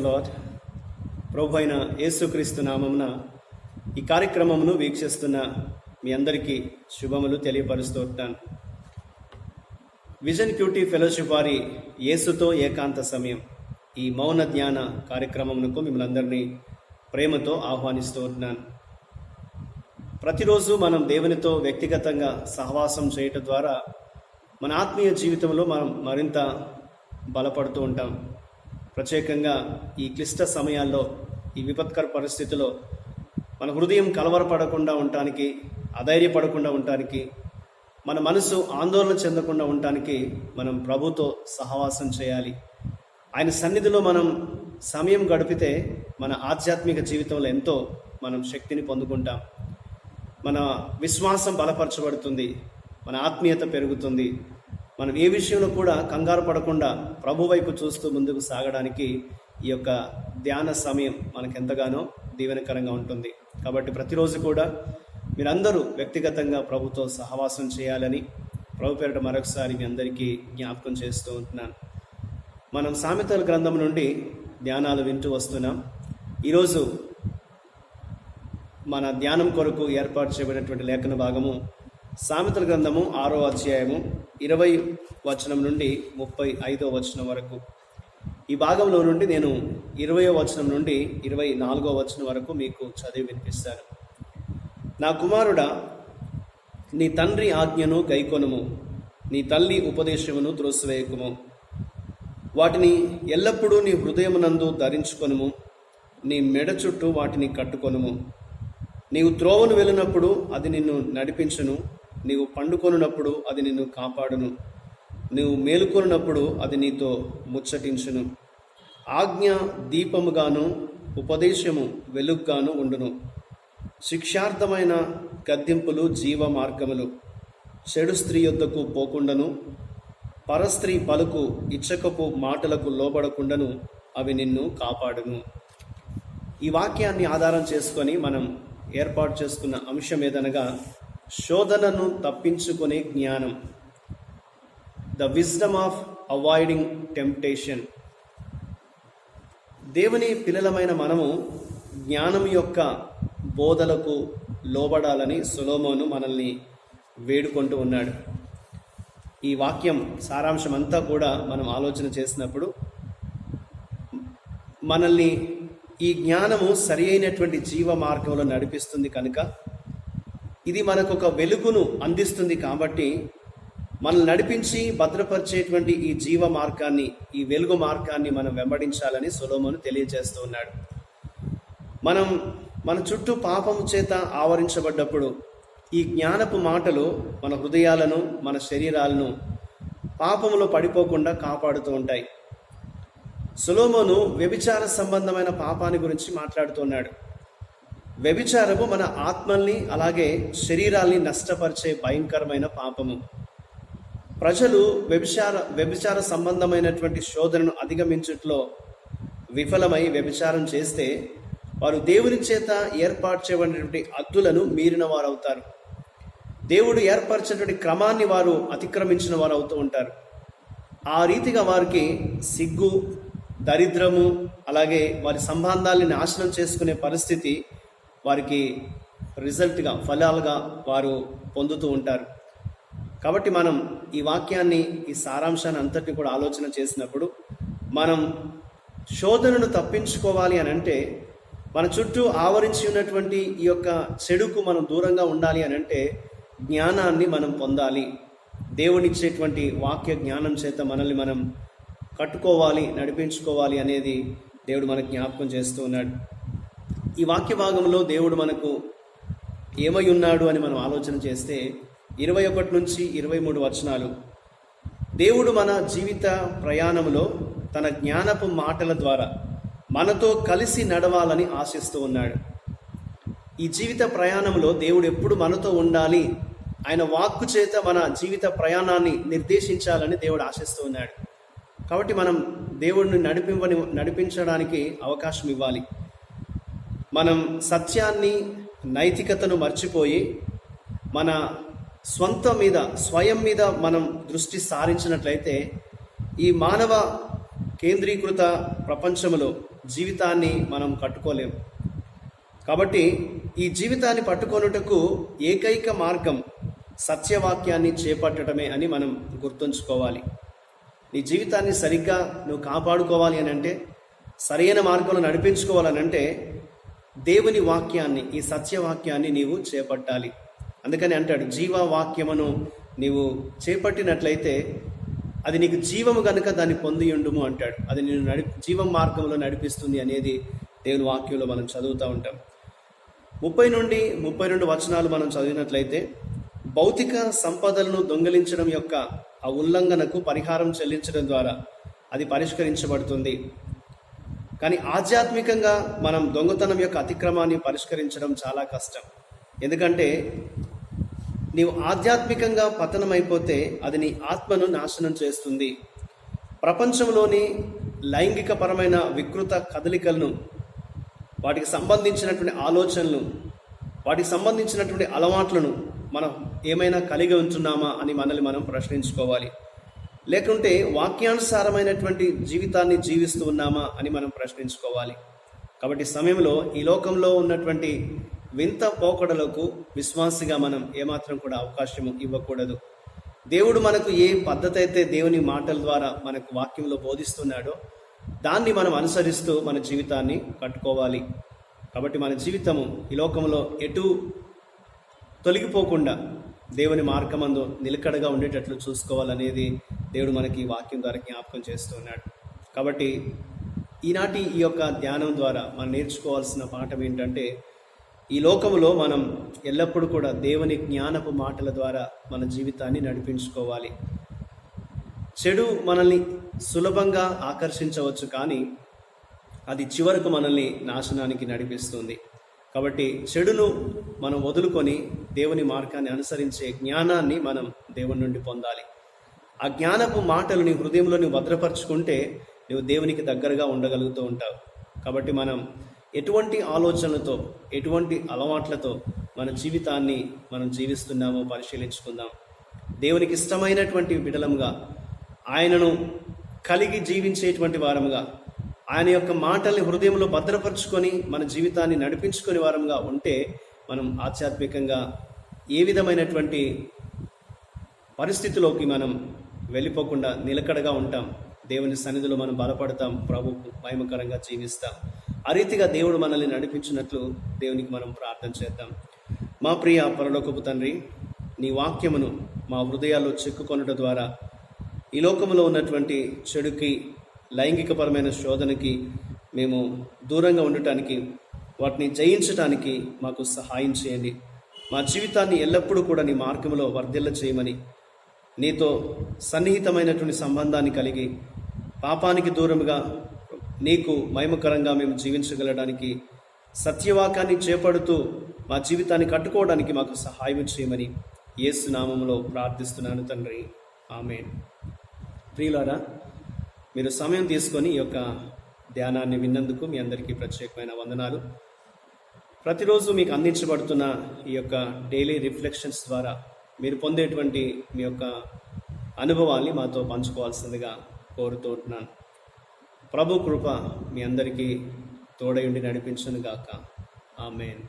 The lord. ప్రభు అయిన యేసుక్రీస్తు నామమున ఈ కార్యక్రమమును వీక్షిస్తున్న మీ అందరికీ శుభములు తెలియపరుస్తూ ఉంటాను. విజన్ క్యూటీ ఫెలోషిప్ వారి యేసుతో ఏకాంత సమయం ఈ మౌన ధ్యాన కార్యక్రమమునకు మిమ్మల్ని అందరినీ ప్రేమతో ఆహ్వానిస్తూ ఉంటున్నాను. ప్రతిరోజు మనం దేవునితో వ్యక్తిగతంగా సహవాసం చేయటం ద్వారా మన ఆత్మీయ జీవితంలో మనం మరింత బలపడుతూ ఉంటాం. ప్రత్యేకంగా ఈ క్లిష్ట సమయాల్లో, ఈ విపత్కర పరిస్థితిలో మన హృదయం కలవరపడకుండా ఉండటానికి, అధైర్యపడకుండా ఉండటానికి, మన మనసు ఆందోళన చెందకుండా ఉండటానికి మనం ప్రభుతో సహవాసం చేయాలి. ఆయన సన్నిధిలో మనం సమయం గడిపితే మన ఆధ్యాత్మిక జీవితంలో ఎంతో మనం శక్తిని పొందుకుంటాం. మన విశ్వాసం బలపరచబడుతుంది, మన ఆత్మీయత పెరుగుతుంది. మనం ఏ విషయంలో కూడా కంగారు పడకుండా ప్రభు వైపు చూస్తూ ముందుకు సాగడానికి ఈ యొక్క ధ్యాన సమయం మనకెంతగానో దీవెనకరంగా ఉంటుంది. కాబట్టి ప్రతిరోజు కూడా మీరందరూ వ్యక్తిగతంగా ప్రభుతో సహవాసం చేయాలని ప్రభు పేరిట మరొకసారి మీ అందరికీ జ్ఞాపకం చేస్తూ ఉంటున్నాను. మనం సామెతల గ్రంథం నుండి ధ్యానాలు వింటూ వస్తున్నాం. ఈరోజు మన ధ్యానం కొరకు ఏర్పాటు చేయబడినటువంటి లేఖన భాగము సామెతల గ్రంథము 6వ అధ్యాయము 20వ వచనం నుండి 35వ వచనం వరకు. ఈ భాగంలో నుండి నేను 20వ వచనం నుండి 24వ వచనం వరకు మీకు చదివి వినిపిస్తాను. నా కుమారుడా, నీ తండ్రి ఆజ్ఞను గైకొనుము, నీ తల్లి ఉపదేశమును త్రోసివేయకుము. వాటిని ఎల్లప్పుడూ నీ హృదయమునందు ధరించుకొనుము, నీ మెడ చుట్టూ వాటిని కట్టుకొనుము. నీవు త్రోవను వెళ్ళినప్పుడు అది నిన్ను నడిపించును, నీవు పండుకొనున్నప్పుడు అది నిన్ను కాపాడును, నీవు మేలుకొనున్నప్పుడు అది నీతో ముచ్చటించును. ఆజ్ఞ దీపముగాను ఉపదేశము వెలుగుగాను ఉండును. శిక్షార్థమైన గద్దింపులు జీవ మార్గములు. చెడు స్త్రీ యొద్దకు పోకుండాను, పరస్త్రీ పలుకు ఇచ్చకపు మాటలకు లోబడకుండాను అవి నిన్ను కాపాడును. ఈ వాక్యాన్ని ఆధారం చేసుకొని మనం ఏర్పాటు చేసుకున్న అంశం ఏదనగా శోధనను తప్పించుకునే జ్ఞానం. The wisdom of avoiding temptation. దేవుని పిల్లలమైన మనము జ్ఞానం యొక్క బోధలకు లోబడాలని సొలొమోను మనల్ని వేడుకుంటూ ఉన్నాడు. ఈ వాక్యం సారాంశం అంతా కూడా మనం ఆలోచన చేసినప్పుడు మనల్ని ఈ జ్ఞానము సరి అయినటువంటి జీవ మార్గంలో నడిపిస్తుంది కనుక, ఇది మనకు ఒక వెలుగును అందిస్తుంది. కాబట్టి మనల్ని నడిపించి భద్రపరిచేటువంటి ఈ జీవ మార్గాన్ని, ఈ వెలుగు మార్గాన్ని మనం వెంబడించాలని సొలొమోను తెలియజేస్తూ ఉన్నాడు. మన చుట్టూ పాపము చేత ఆవరించబడ్డప్పుడు ఈ జ్ఞానపు మాటలు మన హృదయాలను, మన శరీరాలను పాపములో పడిపోకుండా కాపాడుతూ ఉంటాయి. సొలొమోను వ్యభిచార సంబంధమైన పాపాన్ని గురించి మాట్లాడుతున్నాడు. వ్యభిచారము మన ఆత్మల్ని అలాగే శరీరాల్ని నష్టపరిచే భయంకరమైన పాపము. ప్రజలు వ్యభిచార సంబంధమైనటువంటి శోధనను అధిగమించుట్లో విఫలమై వ్యభిచారం చేస్తే వారు దేవుని చేత ఏర్పాటు చేయబడినటువంటి హద్దులను మీరిన వారు అవుతారు. దేవుడు ఏర్పరిచినటువంటి క్రమాన్ని వారు అతిక్రమించిన వారు అవుతూ ఉంటారు. ఆ రీతిగా వారికి సిగ్గు, దరిద్రము, అలాగే వారి సంబంధాలని నాశనం చేసుకునే పరిస్థితి వారికి రిజల్ట్గా, ఫలాలుగా వారు పొందుతూ ఉంటారు. కాబట్టి మనం ఈ వాక్యాన్ని, ఈ సారాంశాన్ని అంతటిని కూడా ఆలోచన చేసినప్పుడు మనం శోధనను తప్పించుకోవాలి అని అంటే, మన చుట్టూ ఆవరించి ఉన్నటువంటి ఈ యొక్క చెడుకు మనం దూరంగా ఉండాలి అని అంటే జ్ఞానాన్ని మనం పొందాలి. దేవునిచ్చేటువంటి వాక్య జ్ఞానం చేత మనల్ని మనం కట్టుకోవాలి, నడిపించుకోవాలి అనేది దేవుడు మనకు జ్ఞాపకం చేస్తూ ఉన్నాడు. ఈ వాక్య భాగంలో దేవుడు మనకు ఏమై ఉన్నాడు అని మనం ఆలోచన చేస్తే 21 నుంచి 23 వచనాలు, దేవుడు మన జీవిత ప్రయాణంలో తన జ్ఞానపు మాటల ద్వారా మనతో కలిసి నడవాలని ఆశిస్తూ ఉన్నాడు. ఈ జీవిత ప్రయాణంలో దేవుడు ఎప్పుడు మనతో ఉండాలి, ఆయన వాక్కు చేత మన జీవిత ప్రయాణాన్ని నిర్దేశించాలని దేవుడు ఆశిస్తూ ఉన్నాడు. కాబట్టి మనం దేవుడిని నడిపించడానికి అవకాశం ఇవ్వాలి. మనం సత్యాన్ని, నైతికతను మర్చిపోయి మన స్వయం మీద మనం దృష్టి సారించినట్లయితే ఈ మానవ కేంద్రీకృత ప్రపంచంలో జీవితాన్ని మనం కట్టుకోలేం. కాబట్టి ఈ జీవితాన్ని పట్టుకొనుటకు ఏకైక మార్గం సత్యవాక్యాన్ని చేపట్టడమే అని మనం గుర్తుంచుకోవాలి. నీ జీవితాన్ని సరిగ్గా నువ్వు కాపాడుకోవాలి అని అంటే, సరైన మార్గంలో నడిపించుకోవాలనంటే దేవుని వాక్యాన్ని, ఈ సత్యవాక్యాన్ని నీవు చేపట్టాలి. అందుకని అంటాడు, జీవవాక్యమును నీవు చేపట్టినట్లయితే అది నీకు జీవము గనుక దాన్ని పొంది ఉండుము అంటాడు. అది నేను జీవ మార్గంలో నడిపిస్తుంది అనేది దేవుని వాక్యంలో మనం చదువుతూ ఉంటాం. 30 నుండి 32 వచనాలు మనం చదివినట్లయితే, భౌతిక సంపదలను దొంగిలించడం యొక్క ఆ ఉల్లంఘనకు పరిహారం చెల్లించడం ద్వారా అది పరిష్కరించబడుతుంది. కానీ ఆధ్యాత్మికంగా మనం దొంగతనం యొక్క అతిక్రమాన్ని పరిష్కరించడం చాలా కష్టం. ఎందుకంటే నీవు ఆధ్యాత్మికంగా పతనమైపోతే అది నీ ఆత్మను నాశనం చేస్తుంది. ప్రపంచంలోని లైంగికపరమైన వికృత కదలికలను, వాటికి సంబంధించినటువంటి ఆలోచనలు, వాటికి సంబంధించినటువంటి అలవాట్లను మనం ఏమైనా కలిగి ఉంటున్నామా అని మనల్ని మనం ప్రశ్నించుకోవాలి. లేకుంటే వాక్యానుసారమైనటువంటి జీవితాన్ని జీవిస్తూ ఉన్నామా అని మనం ప్రశ్నించుకోవాలి. కాబట్టి సమయంలో ఈ లోకంలో ఉన్నటువంటి వింత పోకడలకు విశ్వాసిగా మనం ఏమాత్రం కూడా అవకాశం ఇవ్వకూడదు. దేవుడు మనకు ఏ పద్ధతి అయితే దేవుని మాటల ద్వారా మనకు వాక్యంలో బోధిస్తున్నాడో దాన్ని మనం అనుసరిస్తూ మన జీవితాన్ని కట్టుకోవాలి. కాబట్టి మన జీవితము ఈ లోకంలో ఎటు తొలగిపోకుండా దేవుని మార్గమందు నిలకడగా ఉండేటట్లు చూసుకోవాలనేది దేవుడు మనకి వాక్యం ద్వారా జ్ఞాపకం చేస్తున్నాడు. కాబట్టి ఈనాటి ఈ యొక్క ధ్యానం ద్వారా మనం నేర్చుకోవాల్సిన పాఠం ఏంటంటే, ఈ లోకములో మనం ఎల్లప్పుడూ కూడా దేవుని జ్ఞానపు మాటల ద్వారా మన జీవితాన్ని నడిపించుకోవాలి. చెడు మనల్ని సులభంగా ఆకర్షించవచ్చు, కానీ అది చివరకు మనల్ని నాశనానికి నడిపిస్తుంది. కాబట్టి చెడును మనం వదులుకొని దేవుని మార్గాన్ని అనుసరించే జ్ఞానాన్ని మనం దేవుని నుండి పొందాలి. ఆ జ్ఞానపు మాటలు నీ హృదయంలో నువ్వు భద్రపరుచుకుంటే నువ్వు దేవునికి దగ్గరగా ఉండగలుగుతూ ఉంటావు. కాబట్టి మనం ఎటువంటి ఆలోచనలతో, ఎటువంటి అలవాట్లతో మన జీవితాన్ని మనం జీవిస్తున్నామో పరిశీలించుకుందాం. దేవునికి ఇష్టమైనటువంటి బిడలంగా, ఆయనను కలిగి జీవించేటువంటి వారముగా, ఆయన యొక్క మాటల్ని హృదయంలో భద్రపరుచుకొని మన జీవితాన్ని నడిపించుకునే వారంగా ఉంటే మనం ఆధ్యాత్మికంగా ఏ విధమైనటువంటి పరిస్థితిలోకి మనం వెళ్ళిపోకుండా నిలకడగా ఉంటాం. దేవుని సన్నిధిలో మనం బలపడతాం, ప్రభువుకు మహిమకరంగా జీవిస్తాం. ఆ రీతిగా దేవుడు మనల్ని నడిపించినట్లు దేవునికి మనం ప్రార్థన చేద్దాం. మా ప్రియ పరలోకపు తండ్రి, నీ వాక్యమును మా హృదయాల్లో చెక్కుకొనడం ద్వారా ఈ లోకంలో ఉన్నటువంటి చెడుకి, లైంగికపరమైన శోధనకి మేము దూరంగా ఉండటానికి, వాటిని జయించటానికి మాకు సహాయం చేయండి. మా జీవితాన్ని ఎల్లప్పుడూ కూడా నీ మార్గంలో వర్ధిల్ల చేయమని, నీతో సన్నిహితమైనటువంటి సంబంధాన్ని కలిగి పాపానికి దూరముగా నీకు మహిమకరంగా మేము జీవించగలడానికి, సత్యవాక్యాన్ని చేపడుతూ మా జీవితాన్ని కట్టుకోవడానికి మాకు సహాయం చేయమని యేసు నామములో ప్రార్థిస్తున్నాను తండ్రి, ఆమేన్. ప్రియులారా, మీరు సమయం తీసుకొని ఈ యొక్క ధ్యానాన్ని విన్నందుకు మీ అందరికీ ప్రత్యేకమైన వందనాలు. ప్రతిరోజు మీకు అందించబడుతున్న ఈ యొక్క డైలీ రిఫ్లెక్షన్స్ ద్వారా మీరు పొందేటువంటి మీ యొక్క అనుభవాల్ని మాతో పంచుకోవాల్సిందిగా కోరుతూ ఉంటున్నాను. ప్రభు కృప మీ అందరికీ తోడయుండి నడిపించును గాక. ఆమేన్.